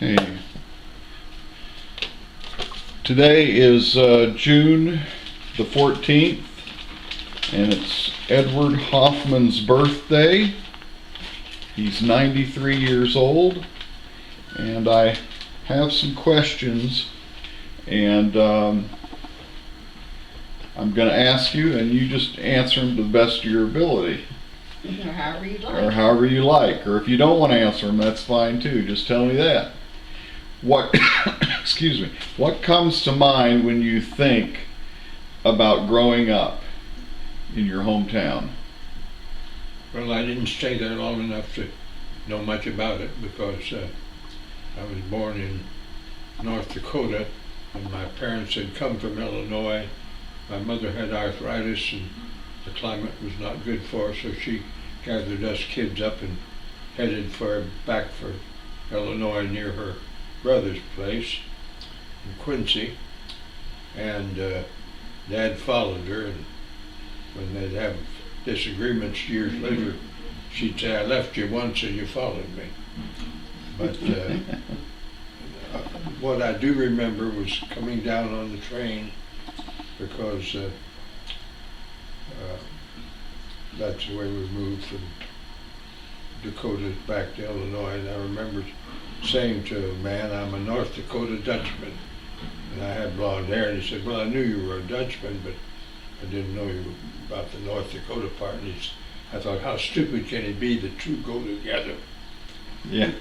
Okay. Today is June the 14th, and it's Edward Hoffman's birthday. He's 93 years old, and I have some questions, and I'm going to ask you, and you just answer them to the best of your ability. Or however you like. Or however you like. Or if you don't want to answer them, that's fine too. Just tell me that. What, excuse me, what comes to mind when you think about growing up in your hometown? Well, I didn't stay there long enough to know much about it because I was born in North Dakota and my parents had come from Illinois. My mother had arthritis and the climate was not good for her, so she gathered us kids up and headed back for Illinois near her brother's place in Quincy. And Dad followed her, and when they'd have disagreements years later, she'd say, "I left you once and you followed me." But what I do remember was coming down on the train because that's the way we moved from Dakota back to Illinois. And I remember saying to a man, "I'm a North Dakota Dutchman." And I had blonde hair, and he said, "Well, I knew you were a Dutchman, but I didn't know you about the North Dakota part." And I thought, how stupid can it be? The two go together. Yeah.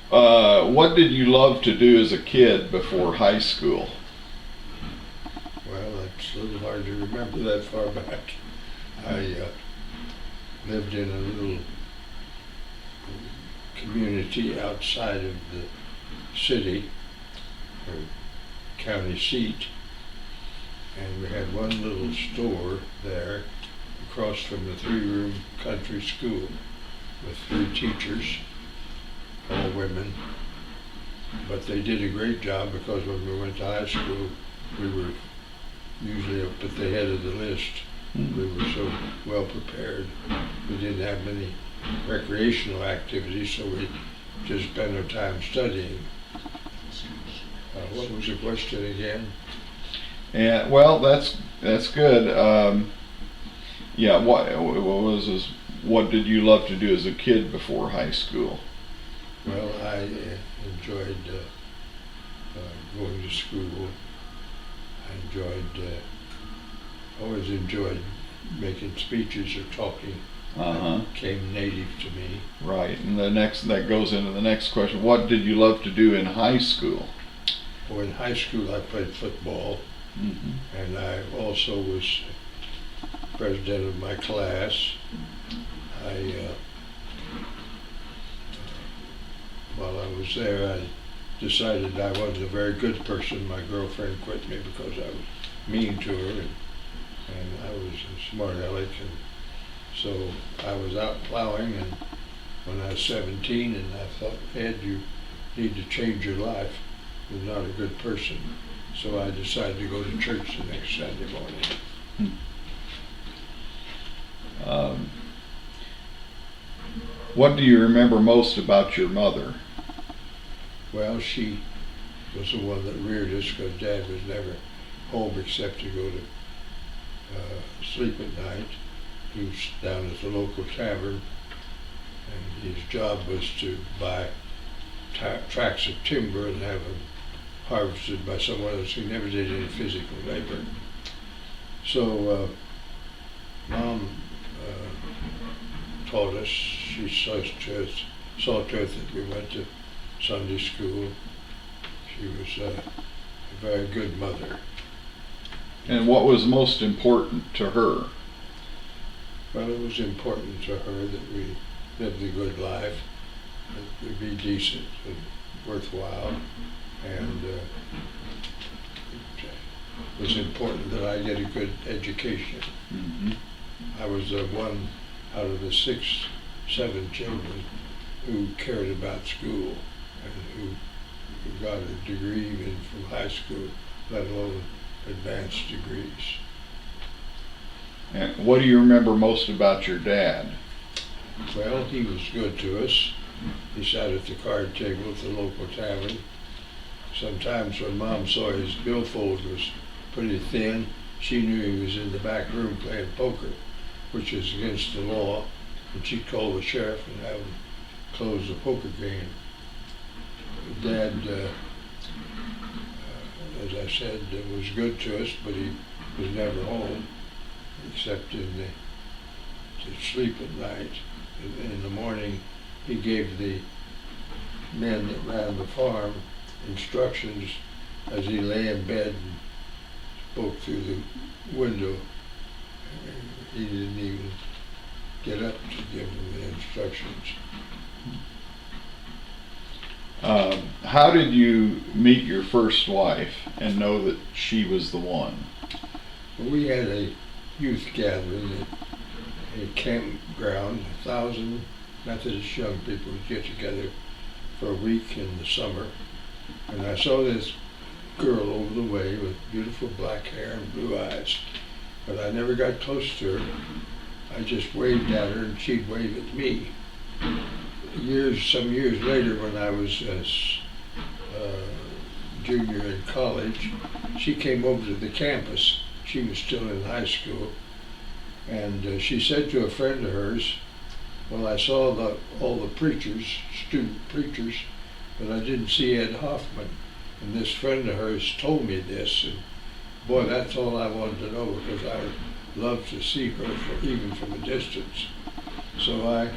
What did you love to do as a kid before high school? Well, it's a little hard to remember that far back. I lived in a little community outside of the city, or county seat, and we had one little store there across from the 3-room country school with 3 teachers, all women. But they did a great job because when we went to high school, we were usually up at the head of the list. We were so well prepared. We didn't have many recreational activities, so we just spent our time studying. What was the question again? And well, that's good. Yeah. What did you love to do as a kid before high school? Well, I enjoyed going to school. I always enjoyed making speeches or talking. That came native to me. Right, and that goes into the next question. What did you love to do in high school? Well, in high school I played football, and I also was president of my class. While I was there, I decided I wasn't a very good person. My girlfriend quit me because I was mean to her, and I was a smart aleck, and so I was out plowing, and when I was 17, and I thought, "Ed, you need to change your life. You're not a good person." So I decided to go to church the next Sunday morning. What do you remember most about your mother? Well, she was the one that reared us because Dad was never home except to go to sleep at night. He was down at the local tavern, and his job was to buy tracts of timber and have them harvested by someone else. He never did any physical labor. So Mom taught us. She saw to it that we went to Sunday school. She was a very good mother. And what was most important to her? Well, it was important to her that we lived a good life, that we be decent and worthwhile, and it was important that I get a good education. I was the one out of the 7 children who cared about school and who got a degree even from high school, let alone advanced degrees. And what do you remember most about your dad? Well, he was good to us. He sat at the card table at the local tavern. Sometimes when Mom saw his billfold was pretty thin, she knew he was in the back room playing poker, which is against the law, and she'd call the sheriff and have him close the poker game. Dad, as I said, was good to us, but he was never home, except to sleep at night. In the morning, he gave the men that ran the farm instructions as he lay in bed and spoke through the window. He didn't even get up to give them the instructions. How did you meet your first wife and know that she was the one? Well, we had a youth gathering at a campground. 1,000 Methodist young people would get together for a week in the summer. And I saw this girl over the way with beautiful black hair and blue eyes. But I never got close to her. I just waved at her and she'd wave at me. Some years later, when I was a junior in college, she came over to the campus. She was still in high school. And she said to a friend of hers, well, I saw all the preachers, student preachers, but I didn't see Ed Hoffman. And this friend of hers told me this, and boy, that's all I wanted to know, because I loved to see her even from a distance. So I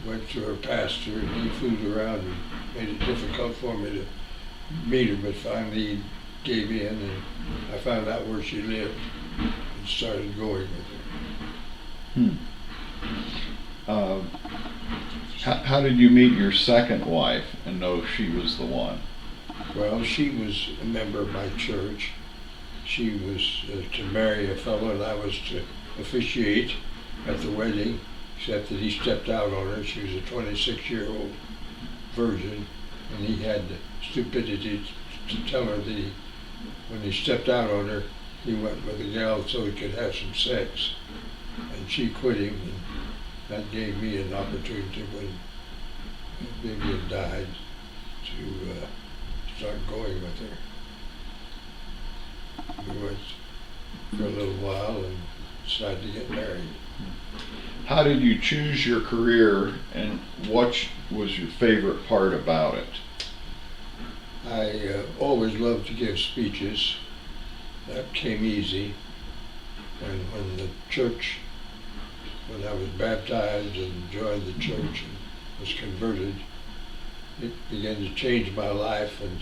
went to her pastor, and he flew around and made it difficult for me to meet her, but finally he gave in, and I found out where she lived and started going with her. How did you meet your second wife and know she was the one? Well, she was a member of my church. She was to marry a fellow, and I was to officiate at the wedding, except that he stepped out on her. She was a 26-year-old virgin, and he had the stupidity to tell her that when he stepped out on her, he went with a gal so he could have some sex. And she quit him, and that gave me an opportunity when Vivian died to start going with her. We went for a little while and decided to get married. How did you choose your career, and what was your favorite part about it? I always loved to give speeches. That came easy. And when I was baptized and joined the church and was converted, it began to change my life, and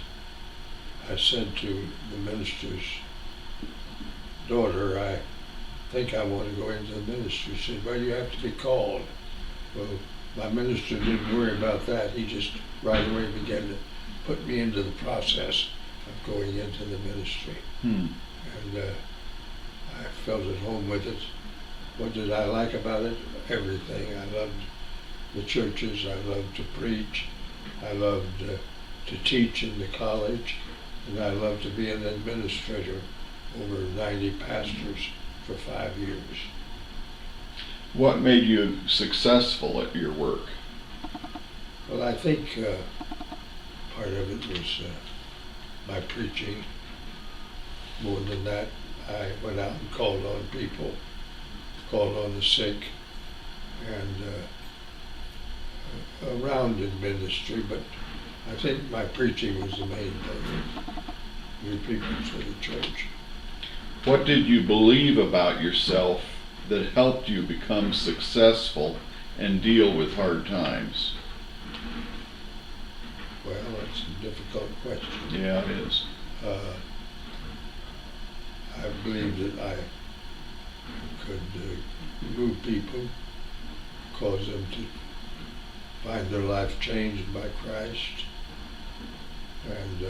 I said to the minister's daughter, I think I want to go into the ministry. She said, well, you have to be called. Well, my minister didn't worry about that. He just right away began to put me into the process of going into the ministry. And I felt at home with it. What did I like about it? Everything. I loved the churches. I loved to preach. I loved to teach in the college. And I loved to be an administrator over 90 pastors for 5 years. What made you successful at your work? Well, I think part of it was my preaching. More than that, I went out and called on people, called on the sick, and around in ministry, but I think my preaching was the main thing. New people for the church. What did you believe about yourself that helped you become successful and deal with hard times? Well, that's a difficult question. Yeah, it is. I believe that I could move people, cause them to find their life changed by Christ, and